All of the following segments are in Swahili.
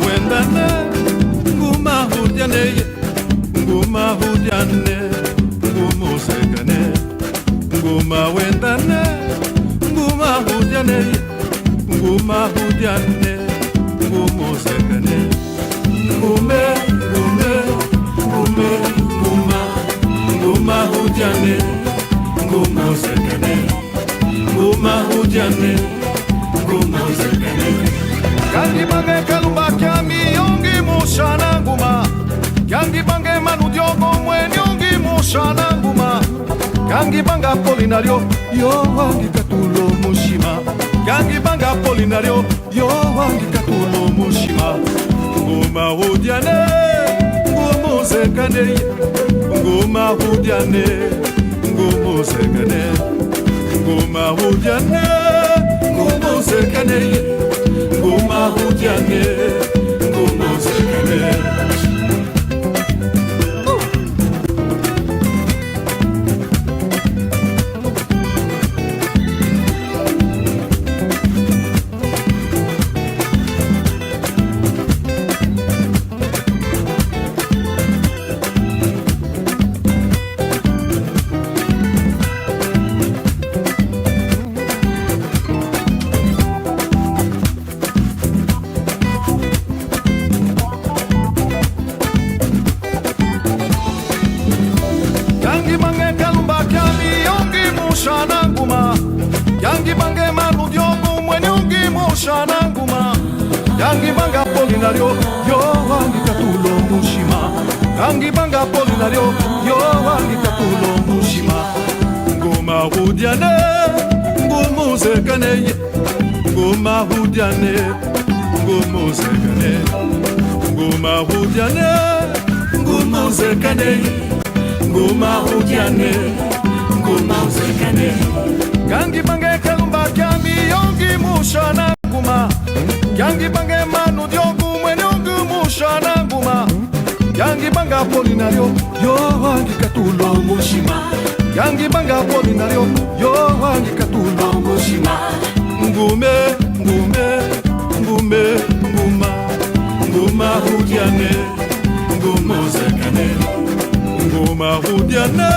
wendane, nguma hudiane, nguma hudiane, ngumu sekane. Nguma wendane, nguma hudiane, nguma hudiane, ngumu sekane. Ngume, ngume, ngume, nguma, nguma hudiane, ngumu sekane. Nguma hudiane, ngumu sekane. Kangi bange kalumba kyami yongi mushana nguma. Kangi bange manu diogo mweni yongi mushana nguma. Kangi banga polinario yo wangi katulo mushima. Kangi banga polinario yo wangi katulo mushima. Nguma hudiane, ngumu sekane. Nguma hudiane, ngumu sekane. Nguma hudiane, ngumu sekane. Nguma hudiane, ngumu sekane. Yangi bange manu diogo mweni yongi mushana nguma. Yangi banga polinario yo wangi katulo mushima. Yangi banga polinario yo wangi katulo mushima. Nguma hudiane, ngumu sekane. Nguma hudiane, ngumu sekane. Nguma hudiane, ngumu sekane. Nguma hudiane, ngumu sekane. Kangi bange kalumba kyami yongi mushana nguma. Yangi bange manu diogo mweni yongi mushana nguma. Yangi banga polinario yo wangi katulo mushima. Yangi banga polinario yo wangi katulo mushima. Ngume, ngume, ngume, nguma. Nguma hudiane, ngumu sekane. Nguma hudiane,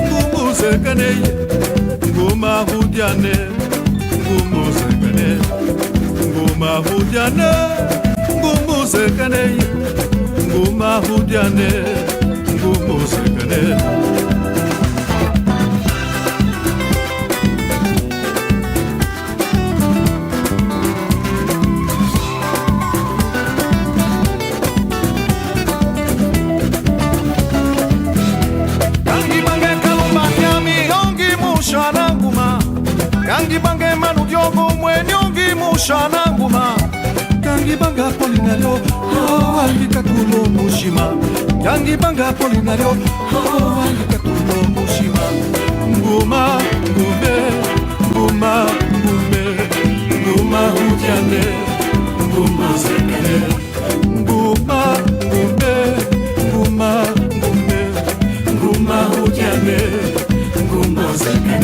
ngumu sekane. Nguma hudiane, ngumu sekane. Nguma hudiane, ngumu sekane. Nguma hudiane, ngumu sekane. Kangi bange manu diogo mweni yongi mushana nguma. Kangi banga polinario yo wangi katulo mushima. Kangi banga polinario yo wangi katulo mushima. Nguma, ngume, nguma, ngume. Nguma hudiane, ngumu sekane. Nguma, ngume, nguma, ngume. Nguma hudiane, ngumu sekane.